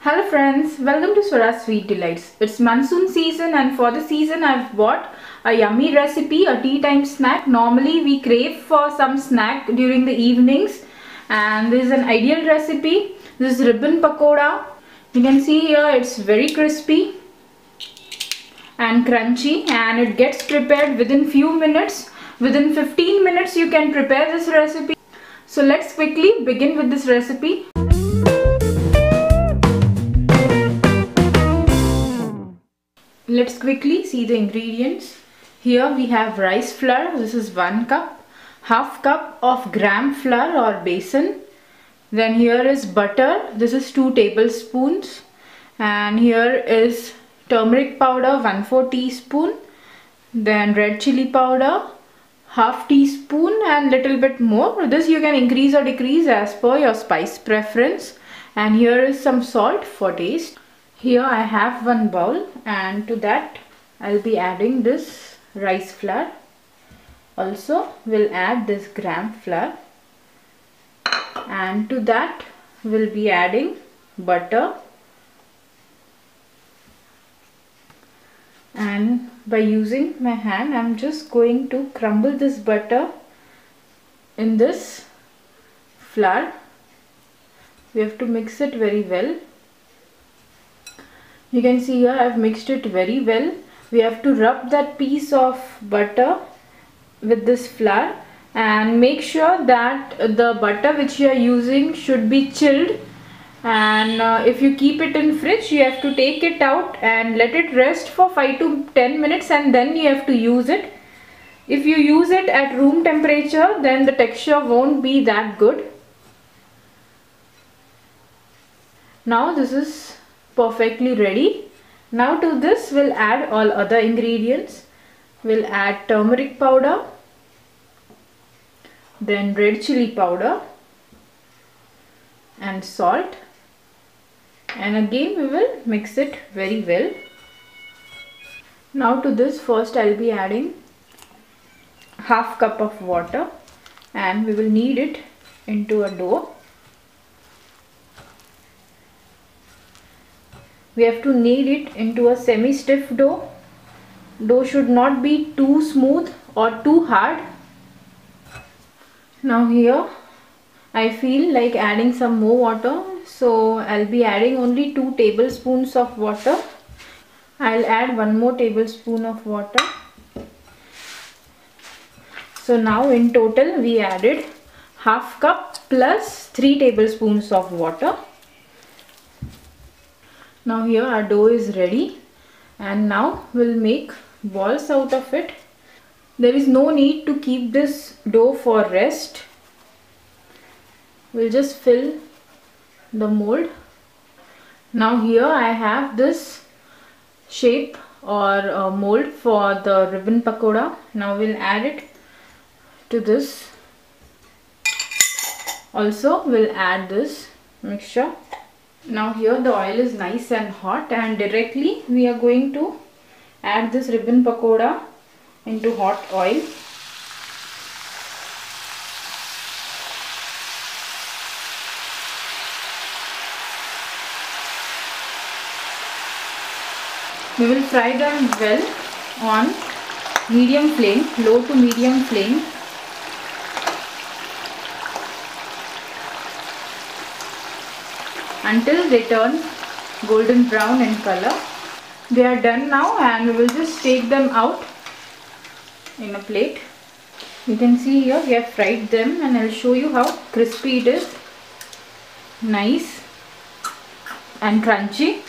Hello friends, welcome to Swara Sweet Delights. It's monsoon season and for the season I've bought a yummy recipe, a tea time snack. Normally we crave for some snack during the evenings and this is an ideal recipe. This is ribbon pakoda. You can see here it's very crispy and crunchy and it gets prepared within few minutes. Within 15 minutes you can prepare this recipe. So let's quickly begin with this recipe. Let's quickly see the ingredients. Here we have rice flour. This is 1 cup. Half cup of gram flour or besan. Then here is butter. This is 2 tablespoons. And here is turmeric powder 1/4 teaspoon. Then red chili powder half teaspoon and little bit more. This you can increase or decrease as per your spice preference. And here is some salt for taste. Here I have 1 bowl and to that I'll be adding this rice flour. Also we'll add this gram flour and to that we'll be adding butter, and by using my hand I'm just going to crumble this butter in this flour. We have to mix it very well. You can see here I've mixed it very well. We have to rub that piece of butter with this flour and make sure that the butter which you are using should be chilled, and if you keep it in fridge you have to take it out and let it rest for 5 to 10 minutes and then you have to use it. If you use it at room temperature then the texture won't be that good. Now this is perfectly ready. Now to this we'll add all other ingredients. We'll add turmeric powder, then red chili powder and salt, and again we will mix it very well. Now to this first I'll be adding half cup of water and we will knead it into a dough. We have to knead it into a semi-stiff dough. Dough should not be too smooth or too hard. Now here I feel like adding some more water, so I'll be adding only 2 tablespoons of water. I'll add 1 more tablespoon of water. So now in total we added half cup plus 3 tablespoons of water. Now here our dough is ready and now we'll make balls out of it. There is no need to keep this dough for rest. We'll just fill the mold. Now here I have this shape or mold for the ribbon pakoda. Now we'll add it to this. Also we'll add this mixture. Now here the oil is nice and hot and directly we are going to add this ribbon pakoda into hot oil. We will fry them well on medium flame, low to medium flame. Until they turn golden brown in color. They are done now and we will just take them out in a plate. You can see here we have fried them and I'll show you how crispy it is. Nice and crunchy.